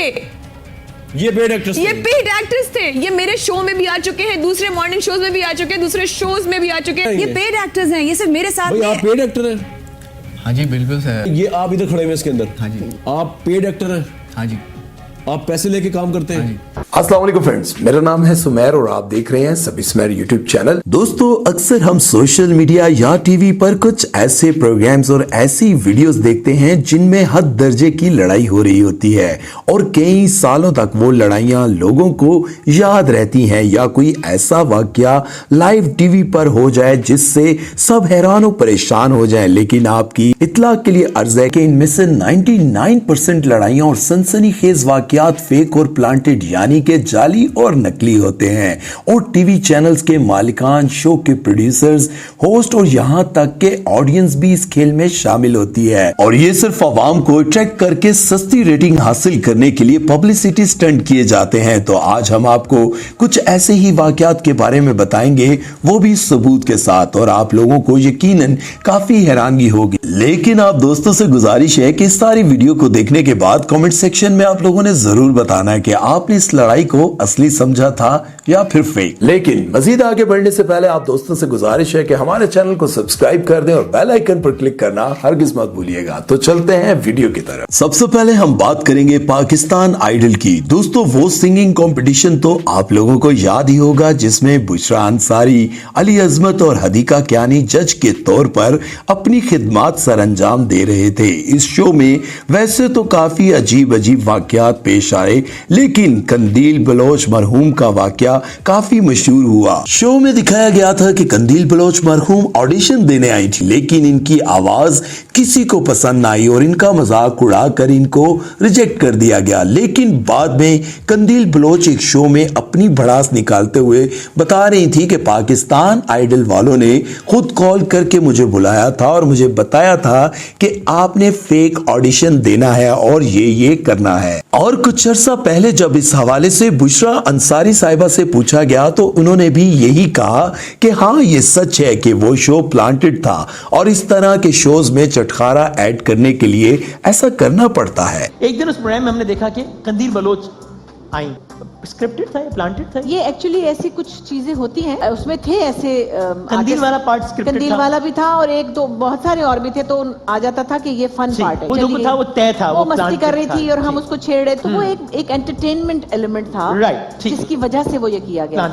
थे, ये paid actors थे। ये मेरे शो में भी आ चुके हैं, दूसरे मॉर्निंग शोज में भी आ चुके हैं, दूसरे शोज में भी आ चुके हैं। ये पेड एक्टर्स हैं, ये सिर्फ मेरे साथ भाई आप पेड एक्टर हैं? हाँ जी बिल्कुल सर। ये आप इधर खड़े हुए इसके अंदर? हाँ जी। आप पेड एक्टर हैं? हाँ जी। आप पैसे लेके काम करते हैं? अस्सलाम वालेकुम फ्रेंड्स, मेरा नाम है सुमेर और आप देख रहे हैं सभी सुमेर यूट्यूब चैनल। दोस्तों, अक्सर हम सोशल मीडिया या टीवी पर कुछ ऐसे प्रोग्राम्स और ऐसी वीडियोस देखते हैं जिनमें हद दर्जे की लड़ाई हो रही होती है और कई सालों तक वो लड़ाइयां लोगों को याद रहती हैं, या कोई ऐसा वाकया लाइव टीवी पर हो जाए जिससे सब हैरान और परेशान हो जाएं। लेकिन आपकी इत्तला के लिए अर्ज है कि इनमें से 99% लड़ाइयां और सनसनीखेज वाकयात फेक और प्लांटेड यानी के जाली और नकली होते हैं और टीवी चैनल्स के मालिकान, शो के प्रोड्यूसर्स, होस्ट और यहां तक के ऑडियंस भी इस खेल में शामिल होती है। और ये सिर्फ आवाम को अट्रैक्ट करके सस्ती रेटिंग हासिल करने के लिए पब्लिसिटी स्टंट किए जाते हैं। तो आज हम आपको कुछ ऐसे ही वाकयात के बारे में बताएंगे, वो भी सबूत के साथ, और आप लोगों को यकीनन काफी हैरानगी होगी। लेकिन आप दोस्तों से गुजारिश है कि इस सारी वीडियो को देखने के बाद कमेंट सेक्शन में आप लोगों ने जरूर बताना है कि आपने इस लड़ाई को असली समझा था या फिर फेक। लेकिन मजीद आगे बढ़ने से पहले आप दोस्तों से गुजारिश है कि हमारे चैनल को सब्सक्राइब कर दें और बेल आइकन पर क्लिक करना हरगिज मत भूलिएगा। तो चलते हैं वीडियो की तरफ। सबसे पहले हम बात करेंगे पाकिस्तान आइडल की। दोस्तों, वो सिंगिंग कंपटीशन तो आप लोगों को याद ही होगा जिसमें बुशरा अंसारी, अली अजमत और हदीका कियानी जज के तौर पर अपनी खिदमात सरअंजाम दे रहे थे। इस शो में वैसे तो काफी अजीब अजीब वाकयात पेश आए, लेकिन कंदील बलोच मरहूम का वाकया काफी मशहूर हुआ। शो में दिखाया गया था कि कंदील बलोच मरहूम ऑडिशन देने आई थी, लेकिन इनकी आवाज किसी को पसंद न आई और इनका मजाक उड़ाकर इनको रिजेक्ट कर दिया गया। लेकिन बाद में कंदील बलोच एक शो में अपनी भड़ास निकालते हुए बता रही थी कि पाकिस्तान आइडल वालों ने खुद कॉल करके मुझे बुलाया था और मुझे बताया था कि आपने फेक ऑडिशन देना है और ये करना है। और कुछ अर्सा पहले जब इस हवाले से बुशरा अंसारी साहिबा से पूछा गया तो उन्होंने भी यही कहा कि हाँ, ये सच है कि वो शो प्लांटेड था और इस तरह के शोज में चटखारा ऐड करने के लिए ऐसा करना पड़ता है। एक दिन उस प्रोग्राम में हमने देखा कि कंदील बलोच आई। स्क्रिप्टेड था या प्लांटेड था? ये एक्चुअली ऐसी कुछ चीजें होती हैं, उसमें थे ऐसे कंदील वाला पार्ट स्क्रिप्टेड था, कंदील वाला भी था और एक दो बहुत सारे और भी थे, तो आ जाता था कि ये फन पार्ट है, वो जो था वो तय था, वो मस्ती कर रही थी और हम उसको छेड़ रहे, तो वो एक एंटरटेनमेंट एलिमेंट था, राइट, जिसकी वजह से वो ये किया गया।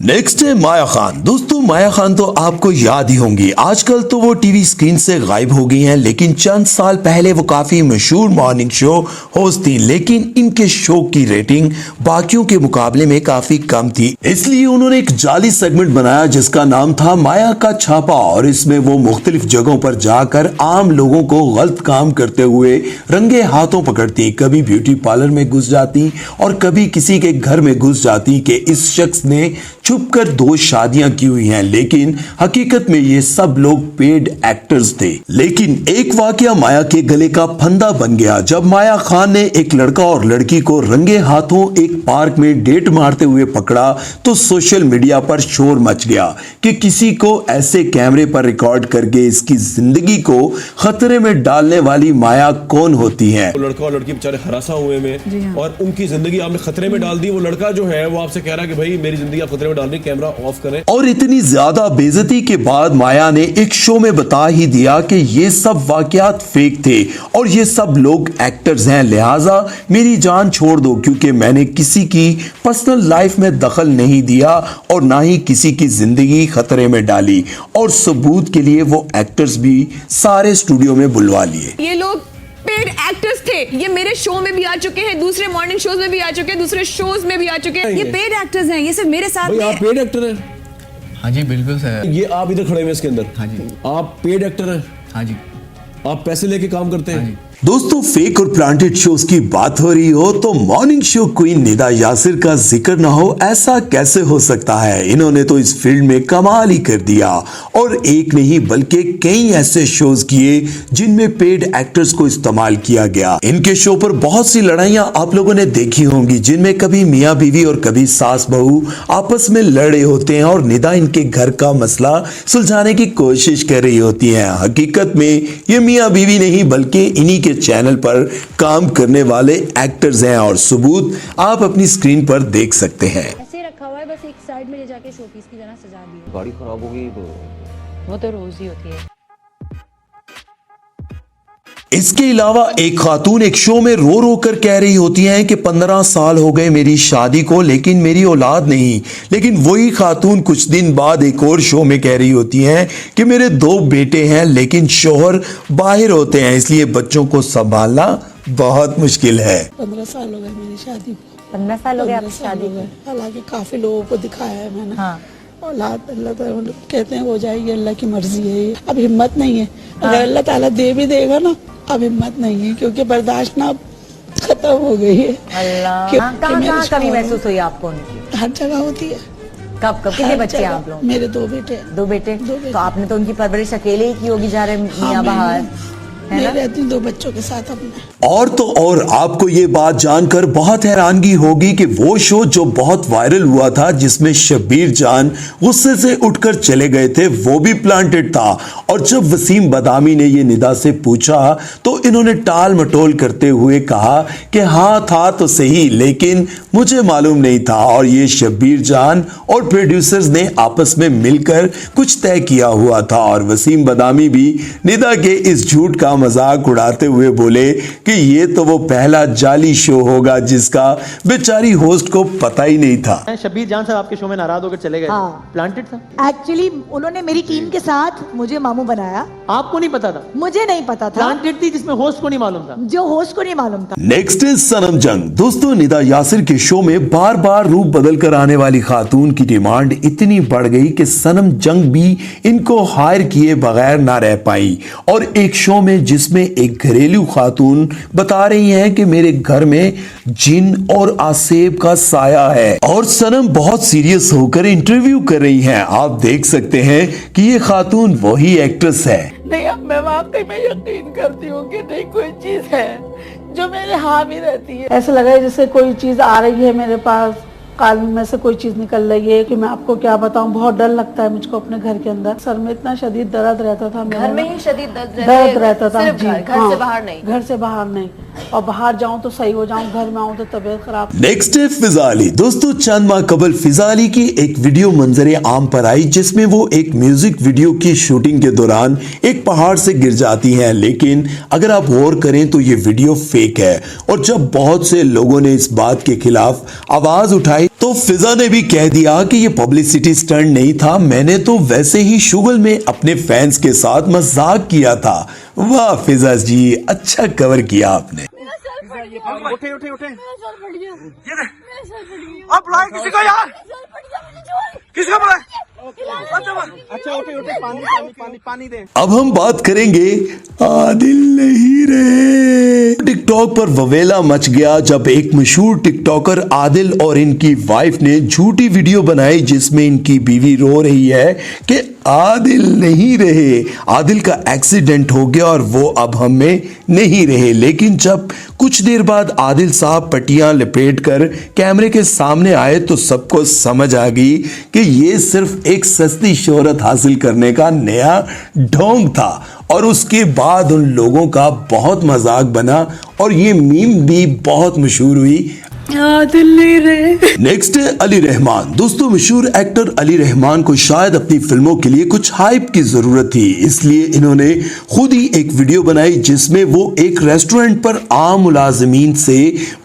नेक्स्ट है माया खान। दोस्तों, माया खान तो आपको याद ही होंगी। आजकल तो वो टीवी स्क्रीन से गायब हो गई हैं, लेकिन चंद साल पहले वो काफी मशहूर मॉर्निंग शो होस्ट थी, लेकिन इनके शो की रेटिंग बाकियों के मुकाबले में काफी कम थी। इसलिए उन्होंने एक जाली सेगमेंट बनाया जिसका नाम था माया का छापा, और इसमें वो मुख्तलिफ जगहों पर जाकर आम लोगों को गलत काम करते हुए रंगे हाथों पकड़ती। कभी ब्यूटी पार्लर में घुस जाती और कभी किसी के घर में घुस जाती कि इस शख्स ने छुपकर 2 शादियां की हुई हैं, लेकिन हकीकत में ये सब लोग पेड एक्टर्स थे। लेकिन एक वाकया माया के गले का फंदा बन गया जब माया खान ने एक लड़का और लड़की को रंगे हाथों एक पार्क में डेट मारते हुए पकड़ा तो सोशल मीडिया पर शोर मच गया कि किसी को ऐसे कैमरे पर रिकॉर्ड करके इसकी जिंदगी को खतरे में डालने वाली माया कौन होती है। लड़का और लड़की बेचारे हरासा हुए में और उनकी जिंदगी आपने खतरे में डाल दी। वो लड़का जो है वो आपसे कह रहा है कि भाई मेरी जिंदगी आप खतरे में डाल रही, कैमरा ऑफ करें। और इतनी ज्यादा बेइज्जती के बाद माया ने एक शो में बता ही दिया कि ये सब वाकयात फेक थे और ये सब लोग एक्टर्स हैं, लिहाजा मेरी जान छोड़ दो, क्योंकि मैंने किसी की पर्सनल लाइफ में दखल नहीं दिया और ना ही किसी की जिंदगी खतरे में डाली। और सबूत के लिए वो एक्टर्स भी सारे स्टूडियो में बुलवा लिए। ये लोग पेड एक्टर्स थे, ये मेरे शो में भी आ चुके हैं, दूसरे मॉर्निंग शोज में भी आ चुके हैं, दूसरे शोज में भी आ चुके हैं। ये पेड एक्टर्स हैं, ये सिर्फ मेरे साथ भाई आप पेड एक्टर हैं? हाँ जी बिल्कुल सर। ये आप इधर खड़े हुए इसके अंदर? हाँ जी। आप पेड एक्टर हैं? हाँ जी। आप पैसे लेके काम करते हैं? हाँ जी। दोस्तों, फेक और प्लांटेड शोज की बात हो रही हो तो morning show queen Nida Yasir का जिक्र ना हो, ऐसा कैसे हो सकता है। इन्होंने तो इस फील्ड में कमाल ही कर दिया और एक नहीं बल्कि कई ऐसे शोज किए जिनमें पेड एक्टर्स को इस्तेमाल किया गया। इनके शो पर बहुत सी लड़ाइयां आप लोगों ने देखी होंगी जिनमें कभी मियां बीवी और कभी सास बहू आपस में लड़े होते हैं और निदा इनके घर का मसला सुलझाने की कोशिश कर रही होती है। हकीकत में ये मियां बीवी नहीं बल्कि इन्हीं के चैनल पर काम करने वाले एक्टर्स हैं और सबूत आप अपनी स्क्रीन पर देख सकते हैं। ऐसे रखा हुआ है, बस एक साइड में ले जाके शोपीस की तरह सजा दिया। गाड़ी खराब हो गई तो वो तो रोज ही होती है। इसके अलावा एक खातून एक शो में रो रो कर कह रही होती हैं कि 15 साल हो गए मेरी शादी को लेकिन मेरी औलाद नहीं। लेकिन वही खातून कुछ दिन बाद एक और शो में कह रही होती हैं कि मेरे 2 बेटे हैं लेकिन शोहर बाहर होते हैं, इसलिए बच्चों को संभालना बहुत मुश्किल है। 15 साल हो गए मेरी शादी को। 15 साल हो गए आपकी शादी को? हालांकि काफी लोगों को दिखाया है मैंने। हाँ। औलाद अल्लाह ताला कहते हैं हो जाएगी, अल्लाह की मर्जी है। अब हिम्मत नहीं है, अगर अल्लाह ताला दे भी देगा ना, अब हिम्मत नहीं है क्योंकि बर्दाश्त ना खत्म हो गई है। अल्लाह, कहाँ कमी महसूस हुई आपको उनकी? हर जगह होती है। कब कितने बच्चे हैं आप लोग? मेरे 2 बेटे। 2 बेटे। तो आपने तो उनकी परवरिश अकेले ही की होगी जा रहे मियाँ बाहर, है ना? मैं रहती हूँ 2 बच्चों के साथ अपने। और तो और आपको ये बात जानकर बहुत हैरानगी होगी कि वो शो जो बहुत वायरल हुआ था जिसमें शब्बीर जान गुस्से से उठकर चले गए थे वो भी प्लांटेड था। और जब वसीम बदामी ने ये निदा से पूछा तो इन्होंने टाल मटोल करते हुए कहा कि हाँ था तो सही लेकिन मुझे मालूम नहीं था। और ये शब्बीर जान और प्रोड्यूसर्स ने आपस में मिलकर कुछ तय किया हुआ था। और वसीम बदामी भी निदा के इस झूठ का मजाक उड़ाते हुए बोले कि ये तो वो पहला जाली शो होगा जिसका बेचारी होस्ट को पता ही नहीं था। शब्बीर जान साहब आपके शो में नाराज होकर चले गए। हाँ। प्लांटेड था एक्चुअली उन्होंने मेरी टीम के साथ मुझे मामू बनाया। आपको नहीं पता था? मुझे नहीं पता था। प्लांटेड थी जिसमें होस्ट को नहीं मालूम था। जो होस्ट को नहीं मालूम था। नेक्स्ट इज सनम जंग। दोस्तों निदा यासिर के शो में बार बार रूप बदल कर आने वाली खातून की डिमांड इतनी बढ़ गई कि सनम जंग भी इनको हायर किए बगैर ना रह पाई। और एक शो में जिसमें एक घरेलू खातून बता रही हैं कि मेरे घर में जिन और आसेब का साया है और सनम बहुत सीरियस होकर इंटरव्यू कर रही हैं। आप देख सकते हैं कि ये खातून वही एक्ट्रेस है। नहीं, अब मैं वाकई में यकीन करती हूँ कि नहीं कोई चीज है जो मेरे हावी रहती है। ऐसा लगा जैसे कोई चीज आ रही है मेरे पास, काल में से कोई चीज निकल रही है कि मैं आपको क्या बताऊं। बहुत डर लगता है मुझको अपने घर के अंदर। सर में इतना शदीद दर्द रहता था। घर में ही शदीद दर्द रहता था जी। घर से बाहर नहीं। घर से बाहर नहीं, और बाहर जाऊं तो सही हो जाऊं, घर में आऊं तो तबीयत खराब। नेक्स्ट है फिजा अली। दोस्तों चंद माह कबल फिजा अली की एक वीडियो मंजरे आम पर आई जिसमें वो एक म्यूजिक वीडियो की शूटिंग के दौरान एक पहाड़ से गिर जाती हैं। लेकिन अगर आप गौर करें तो ये वीडियो फेक है। और जब बहुत से लोगों ने इस बात के खिलाफ आवाज उठाई तो फिजा ने भी कह दिया कि ये पब्लिसिटी स्टंट नहीं था, मैंने तो वैसे ही शुगल में अपने फैंस के साथ मजाक किया था। वाह फिजा जी, अच्छा कवर किया आपने। उठे उठे उठे अब बुलाए किसी को यार, किसको बुलाए? अच्छा उठे उठे, पानी पानी पानी पानी दे। अब हम बात करेंगे आदिल नहीं रहे। टिकटॉक पर ववेला मच गया जब एक मशहूर टिकटॉकर आदिल और इनकी वाइफ ने झूठी वीडियो बनाई जिसमें इनकी बीवी रो रही है कि आदिल नहीं रहे, आदिल का एक्सीडेंट हो गया और वो अब हम में नहीं रहे। लेकिन जब कुछ देर बाद आदिल साहब पट्टियां लपेट कर कैमरे के सामने आए तो सबको समझ आ गई कि ये सिर्फ एक सस्ती शोहरत हासिल करने का नया ढोंग था। और उसके बाद उन लोगों का बहुत मजाक बना और ये मीम भी बहुत मशहूर हुई। नेक्स्ट है अली रहमान। दोस्तों मशहूर एक्टर अली रहमान को शायद अपनी फिल्मों के लिए कुछ हाइप की जरूरत थी, इसलिए इन्होंने खुद ही एक वीडियो बनाई जिसमें वो एक रेस्टोरेंट पर आम मुलाजिमीन से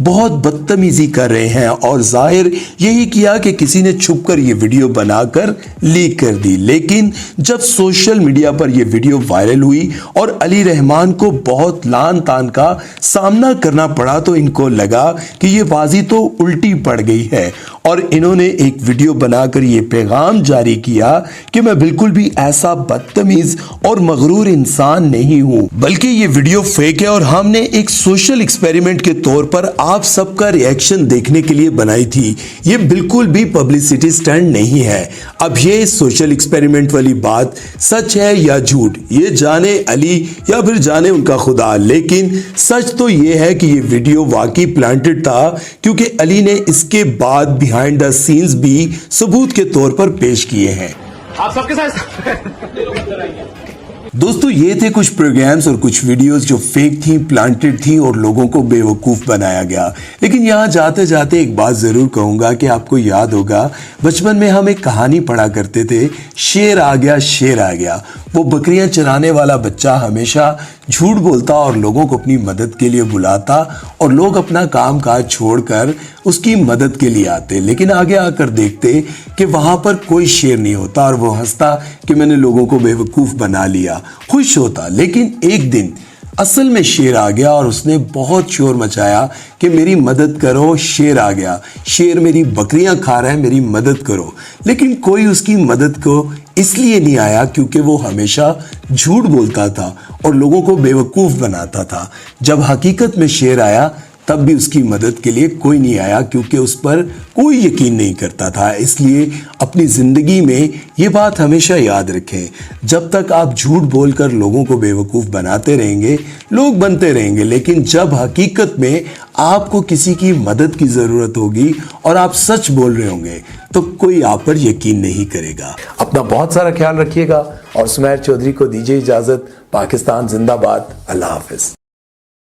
बहुत बदतमीजी कर रहे हैं और जाहिर यही किया कि किसी ने छुपकर ये वीडियो बनाकर लीक कर दी। लेकिन जब सोशल मीडिया पर यह वीडियो वायरल हुई और अली रहमान को बहुत लान तान का सामना करना पड़ा तो इनको लगा कि ये बाजी तो उल्टी पड़ गई है और इन्होंने एक वीडियो बनाकर ये पैगाम जारी किया कि मैं बिल्कुल भी ऐसा बदतमीज और मगरूर इंसान नहीं हूं, बल्कि ये वीडियो फेक है और हमने एक सोशल एक्सपेरिमेंट के तौर पर आप सबका रिएक्शन देखने के लिए बनाई थी। ये बिल्कुल भी पब्लिसिटी स्टंट नहीं है। अब ये सोशल एक्सपेरिमेंट वाली बात सच है या झूठ ये जाने अली या फिर जाने उनका खुदा, लेकिन सच तो ये है कि ये वीडियो वाकई प्लांटेड था क्योंकि अली ने इसके बाद बिहाइंड द सीन्स भी सबूत के तौर पर पेश किए हैं। आप सबके साथ दोस्तों ये थे कुछ प्रोग्राम्स और कुछ वीडियोस जो फेक थी, प्लांटेड थी और लोगों को बेवकूफ बनाया गया। लेकिन यहाँ जाते जाते एक बात जरूर कहूंगा कि आपको याद होगा बचपन में हम एक कहानी पढ़ा करते थे, शेर आ गया शेर आ गया। वो बकरियां चराने वाला बच्चा हमेशा झूठ बोलता और लोगों को अपनी मदद के लिए बुलाता और लोग अपना काम काज छोड़कर उसकी मदद के लिए आते। लेकिन आगे आकर देखते कि वहां पर कोई शेर नहीं होता और वो हंसता कि मैंने लोगों को बेवकूफ बना लिया, खुश होता। लेकिन एक दिन असल में शेर आ गया और उसने बहुत शोर मचाया कि मेरी मदद करो, शेर आ गया, शेर मेरी बकरियां खा रहा है, मेरी मदद करो। लेकिन कोई उसकी मदद को इसलिए नहीं आया क्योंकि वो हमेशा झूठ बोलता था और लोगों को बेवकूफ बनाता था। जब हकीकत में शेर आया तब भी उसकी मदद के लिए कोई नहीं आया क्योंकि उस पर कोई यकीन नहीं करता था। इसलिए अपनी जिंदगी में ये बात हमेशा याद रखें, जब तक आप झूठ बोलकर लोगों को बेवकूफ बनाते रहेंगे, लोग बनते रहेंगे। लेकिन जब हकीकत में आपको किसी की मदद की जरूरत होगी और आप सच बोल रहे होंगे तो कोई आप पर यकीन नहीं करेगा। अपना बहुत सारा ख्याल रखिएगा और सुमैर चौधरी को दीजिए इजाजत। पाकिस्तान जिंदाबाद। अल्लाह हाफिज।